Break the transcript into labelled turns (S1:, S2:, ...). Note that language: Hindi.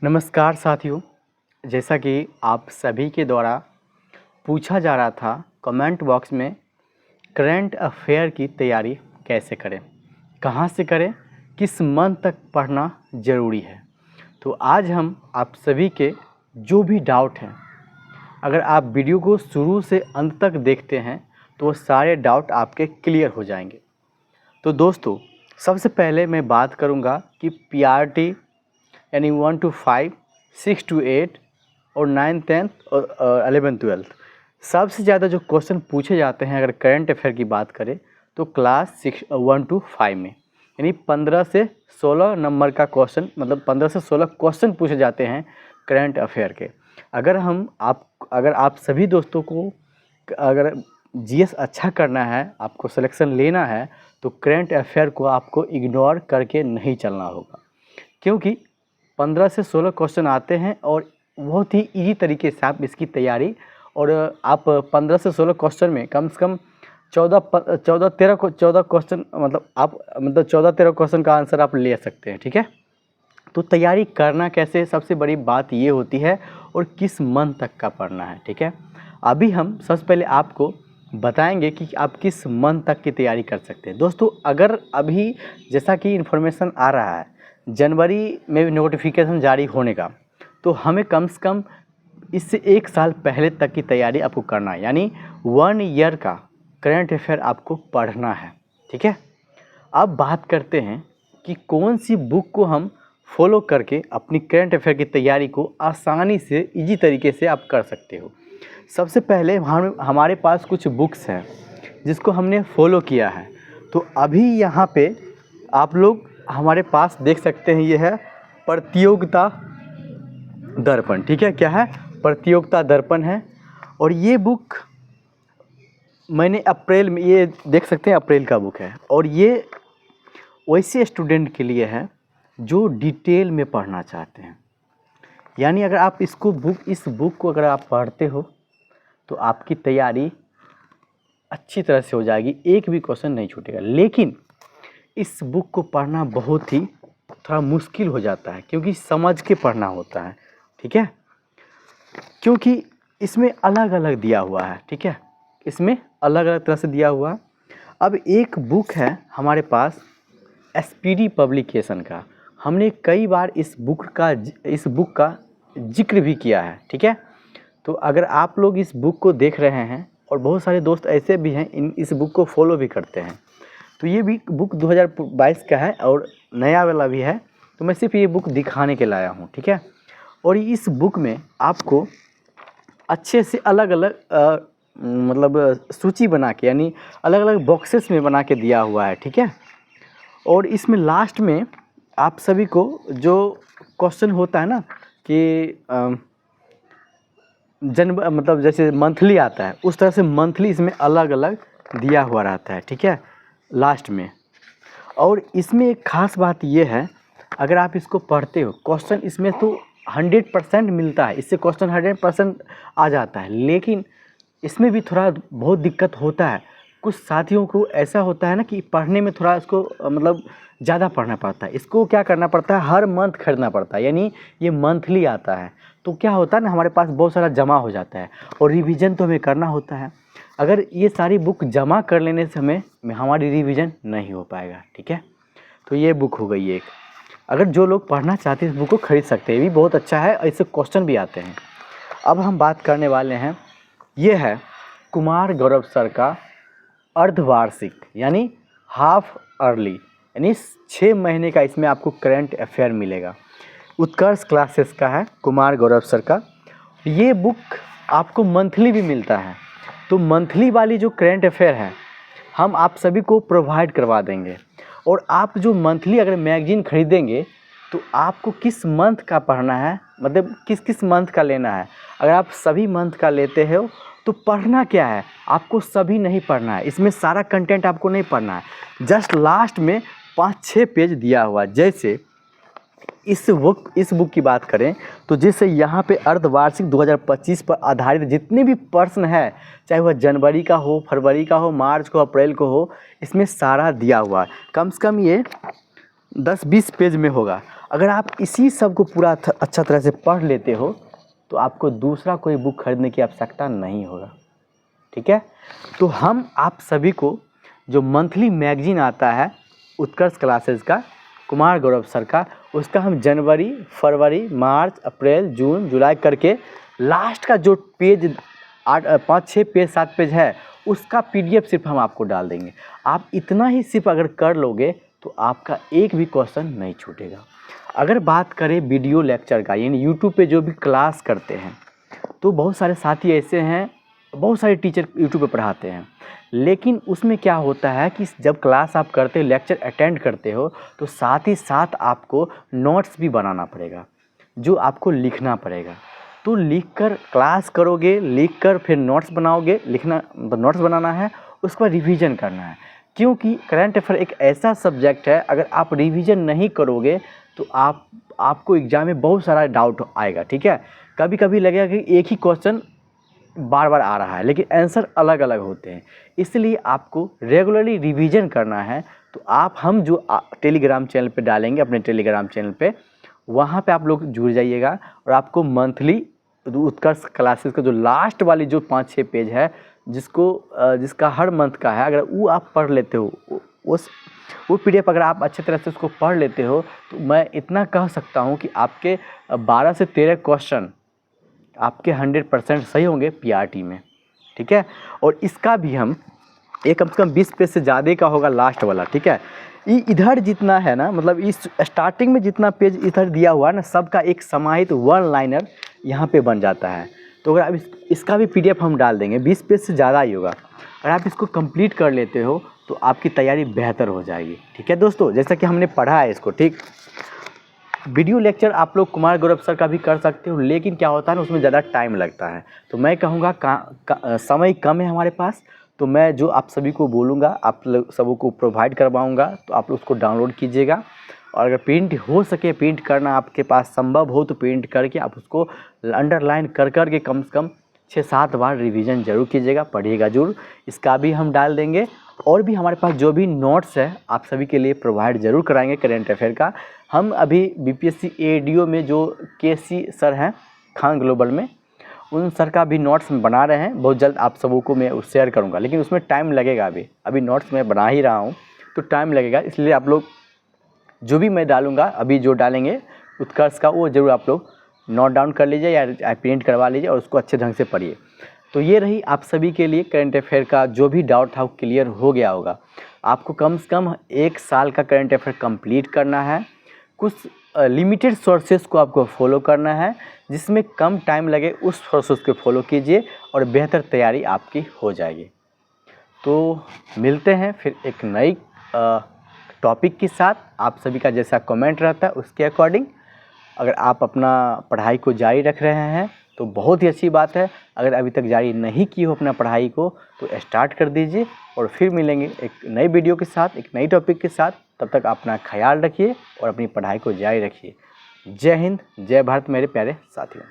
S1: नमस्कार साथियों, जैसा कि आप सभी के द्वारा पूछा जा रहा था कमेंट बॉक्स में, करंट अफेयर की तैयारी कैसे करें, कहाँ से करें, किस मंथ तक पढ़ना ज़रूरी है। तो आज हम आप सभी के जो भी डाउट हैं, अगर आप वीडियो को शुरू से अंत तक देखते हैं तो वो सारे डाउट आपके क्लियर हो जाएंगे। तो दोस्तों, सबसे पहले मैं बात करूँगा कि पीआरटी यानी 1 to 5, 6 to 8 और 9th 10th और 11th 12th सबसे ज़्यादा जो क्वेश्चन पूछे जाते हैं, अगर करंट अफेयर की बात करें तो क्लास 1 to 5 में, यानी 15 से 16 नंबर का क्वेश्चन, मतलब 15 से 16 क्वेश्चन पूछे जाते हैं करंट अफेयर के। अगर आप सभी दोस्तों को अगर जीएस अच्छा करना है, आपको सिलेक्शन लेना है, तो करंट अफेयर को आपको इग्नोर करके नहीं चलना होगा, क्योंकि 15 से 16 क्वेश्चन आते हैं और बहुत ही इजी तरीके से आप इसकी तैयारी, और आप 15 से 16 क्वेश्चन में कम से कम 14-13 क्वेश्चन, मतलब 14-13 क्वेश्चन का आंसर आप ले सकते हैं। ठीक है, तो तैयारी करना कैसे, सबसे बड़ी बात ये होती है, और किस मंथ तक का पढ़ना है। ठीक है, अभी हम सबसे पहले आपको बताएंगे कि आप किस मंथ तक की तैयारी कर सकते हैं। दोस्तों, अगर अभी जैसा कि इन्फॉर्मेशन आ रहा है जनवरी में नोटिफिकेशन जारी होने का, तो हमें कम से कम इससे 1 साल पहले तक की तैयारी आपको करना है, यानी 1 ईयर का करंट अफेयर आपको पढ़ना है। ठीक है, अब बात करते हैं कि कौन सी बुक को हम फॉलो करके अपनी करंट अफेयर की तैयारी को आसानी से इजी तरीके से आप कर सकते हो। सबसे पहले हमारे पास कुछ बुक्स हैं जिसको हमने फॉलो किया है। तो अभी यहाँ पे आप लोग हमारे पास देख सकते हैं, ये है प्रतियोगिता दर्पण। ठीक है, क्या है? प्रतियोगिता दर्पण है। और ये बुक मैंने अप्रैल में, ये देख सकते हैं अप्रैल का बुक है, और ये वैसे स्टूडेंट के लिए है जो डिटेल में पढ़ना चाहते हैं। यानी अगर आप इस बुक को अगर आप पढ़ते हो तो आपकी तैयारी अच्छी तरह से हो जाएगी, एक भी क्वेश्चन नहीं छूटेगा। लेकिन इस बुक को पढ़ना बहुत ही थोड़ा मुश्किल हो जाता है, क्योंकि समझ के पढ़ना होता है। ठीक है, क्योंकि इसमें अलग अलग दिया हुआ है। ठीक है, इसमें अलग अलग तरह से दिया हुआ। अब एक बुक है हमारे पास एसपीडी पब्लिकेशन का, हमने कई बार इस बुक का जिक्र भी किया है। ठीक है, तो अगर आप लोग इस बुक को देख रहे हैं, और बहुत सारे दोस्त ऐसे भी हैं इस बुक को फॉलो भी करते हैं, तो ये भी बुक 2022 का है और नया वाला भी है। तो मैं सिर्फ ये बुक दिखाने के लाया हूँ। ठीक है, और इस बुक में आपको अच्छे से अलग अलग मतलब सूची बना के, यानी अलग अलग बॉक्सेस में बना के दिया हुआ है। ठीक है, और इसमें लास्ट में आप सभी को जो क्वेश्चन होता है ना कि मतलब जैसे मंथली आता है, उस तरह से मंथली इसमें अलग अलग दिया हुआ रहता है। ठीक है, लास्ट में। और इसमें एक ख़ास बात ये है, अगर आप इसको पढ़ते हो, क्वेश्चन इसमें तो 100% मिलता है, इससे क्वेश्चन 100% आ जाता है, लेकिन इसमें भी थोड़ा बहुत दिक्कत होता है। कुछ साथियों को ऐसा होता है ना कि पढ़ने में थोड़ा इसको मतलब ज़्यादा पढ़ना पड़ता है, इसको क्या करना पड़ता है, हर मंथ खरीदना पड़ता है, यानी ये मंथली आता है। तो क्या होता है ना, हमारे पास बहुत सारा जमा हो जाता है, और रिवीजन तो हमें करना होता है। अगर ये सारी बुक जमा कर लेने से हमारी रिवीजन नहीं हो पाएगा। ठीक है, तो ये बुक हो गई एक। अगर जो लोग पढ़ना चाहते हैं इस बुक को खरीद सकते हैं, ये भी बहुत अच्छा है, इससे क्वेश्चन भी आते हैं। अब हम बात करने वाले हैं, ये है कुमार गौरव सर का अर्धवार्षिक, यानी हाफ अर्ली, यानी 6 महीने का इसमें आपको करंट अफेयर मिलेगा। उत्कर्ष क्लासेस का है कुमार गौरव सर का। ये बुक आपको मंथली भी मिलता है, तो मंथली वाली जो करंट अफेयर है हम आप सभी को प्रोवाइड करवा देंगे। और आप जो मंथली अगर मैगजीन खरीदेंगे तो आपको किस मंथ का पढ़ना है, मतलब किस किस मंथ का लेना है। अगर आप सभी मंथ का लेते हो तो पढ़ना क्या है, आपको सभी नहीं पढ़ना है, इसमें सारा कंटेंट आपको नहीं पढ़ना है, जस्ट लास्ट में 5-6 पेज दिया हुआ। जैसे इस बुक की बात करें तो जैसे यहाँ पे अर्धवार्षिक 2025 पर आधारित जितने भी प्रश्न है, चाहे वह जनवरी का हो, फरवरी का हो, मार्च को, अप्रैल को हो, इसमें सारा दिया हुआ है। कम से कम ये 10-20 पेज में होगा। अगर आप इसी सब को पूरा अच्छा तरह से पढ़ लेते हो तो आपको दूसरा कोई बुक खरीदने की आवश्यकता नहीं होगा। ठीक है, तो हम आप सभी को जो मंथली मैगजीन आता है उत्कर्ष क्लासेस का, कुमार गौरव सर का, उसका हम जनवरी, फरवरी, मार्च, अप्रैल, जून, जुलाई करके लास्ट का जो पेज 5, 6 पेज, 7 पेज है उसका PDF सिर्फ हम आपको डाल देंगे। आप इतना ही सिर्फ अगर कर लोगे तो आपका एक भी क्वेश्चन नहीं छूटेगा। अगर बात करें वीडियो लेक्चर का, यानी यूट्यूब पे जो भी क्लास करते हैं, तो बहुत सारे साथी ऐसे हैं, बहुत सारे टीचर यूट्यूब पे पढ़ाते हैं, लेकिन उसमें क्या होता है कि जब क्लास आप करते हो, लेक्चर अटेंड करते हो, तो साथ ही साथ आपको नोट्स भी बनाना पड़ेगा, जो आपको लिखना पड़ेगा। तो लिखकर क्लास करोगे, लिखकर फिर नोट्स बनाओगे, लिखना नोट्स बनाना है, उसके बाद रिवीजन करना है। क्योंकि करंट अफेयर एक ऐसा सब्जेक्ट है, अगर आप रिवीजन नहीं करोगे तो आपको एग्ज़ाम में बहुत सारा डाउट आएगा। ठीक है, कभी कभी लगेगा कि एक ही क्वेश्चन बार बार आ रहा है, लेकिन आंसर अलग अलग होते हैं। इसलिए आपको रेगुलरली रिवीजन करना है। तो हम जो टेलीग्राम चैनल पे डालेंगे, अपने टेलीग्राम चैनल पे, वहाँ पे आप लोग जुड़ जाइएगा और आपको मंथली उत्कर्ष क्लासेस का जो लास्ट वाली जो 5-6 पेज है, जिसका हर मंथ का है, अगर वो आप पढ़ लेते हो, वो PDF अगर आप अच्छे तरह से उसको पढ़ लेते हो, तो मैं इतना कह सकता हूँ कि आपके 12 से 13 क्वेश्चन आपके 100% सही होंगे PRT में। ठीक है, और इसका भी हम कम से कम 20 पेज से ज़्यादा का होगा लास्ट वाला। ठीक है, इधर जितना है ना, मतलब इस स्टार्टिंग में जितना पेज इधर दिया हुआ है ना, सबका एक समाहित 1 लाइनर यहाँ पे बन जाता है। तो अगर आप इसका भी PDF हम डाल देंगे, 20 पेज से ज़्यादा ही होगा। अगर आप इसको कंप्लीट कर लेते हो तो आपकी तैयारी बेहतर हो जाएगी। ठीक है दोस्तों, जैसा कि हमने पढ़ा है इसको, ठीक, वीडियो लेक्चर आप लोग कुमार गौरव सर का भी कर सकते हो, लेकिन क्या होता है ना, उसमें ज़्यादा टाइम लगता है। तो मैं कहूँगा समय कम है हमारे पास, तो मैं जो आप सभी को बोलूँगा, आप लोग सबों को प्रोवाइड करवाऊँगा, तो आप लोग उसको डाउनलोड कीजिएगा। और अगर प्रिंट हो सके, प्रिंट करना आपके पास संभव हो, तो प्रिंट करके आप उसको अंडरलाइन कर के कम से कम 6-7 बार रिवीजन जरूर कीजिएगा, पढ़िएगा जरूर। इसका भी हम डाल देंगे, और भी हमारे पास जो भी नोट्स है आप सभी के लिए प्रोवाइड ज़रूर कराएंगे करेंट अफेयर का। हम अभी BPSC ADO में जो KC सर हैं खान ग्लोबल में, उन सर का भी नोट्स बना रहे हैं। बहुत जल्द आप सबों को मैं शेयर करूंगा, लेकिन उसमें टाइम लगेगा। अभी नोट्स मैं बना ही रहा हूं, तो टाइम लगेगा। इसलिए आप लोग जो भी मैं डालूंगा, अभी जो डालेंगे उत्कर्ष का, वो ज़रूर आप लोग नोट डाउन कर लीजिए या प्रिंट करवा लीजिए और उसको अच्छे ढंग से पढ़िए। तो ये रही आप सभी के लिए करंट अफेयर का जो भी डाउट था वो क्लियर हो गया होगा। आपको कम से कम 1 साल का करंट अफेयर कंप्लीट करना है। कुछ लिमिटेड सोर्सेस को आपको फॉलो करना है, जिसमें कम टाइम लगे उस सोर्सेस को फॉलो कीजिए और बेहतर तैयारी आपकी हो जाएगी। तो मिलते हैं फिर एक नई टॉपिक के साथ। आप सभी का जैसा कमेंट रहता है उसके अकॉर्डिंग अगर आप अपना पढ़ाई को जारी रख रहे हैं तो बहुत ही अच्छी बात है। अगर अभी तक जारी नहीं की हो अपना पढ़ाई को तो स्टार्ट कर दीजिए, और फिर मिलेंगे एक नई वीडियो के साथ, एक नई टॉपिक के साथ। तब तक अपना ख्याल रखिए और अपनी पढ़ाई को जारी रखिए। जय हिंद, जय भारत मेरे प्यारे साथियों।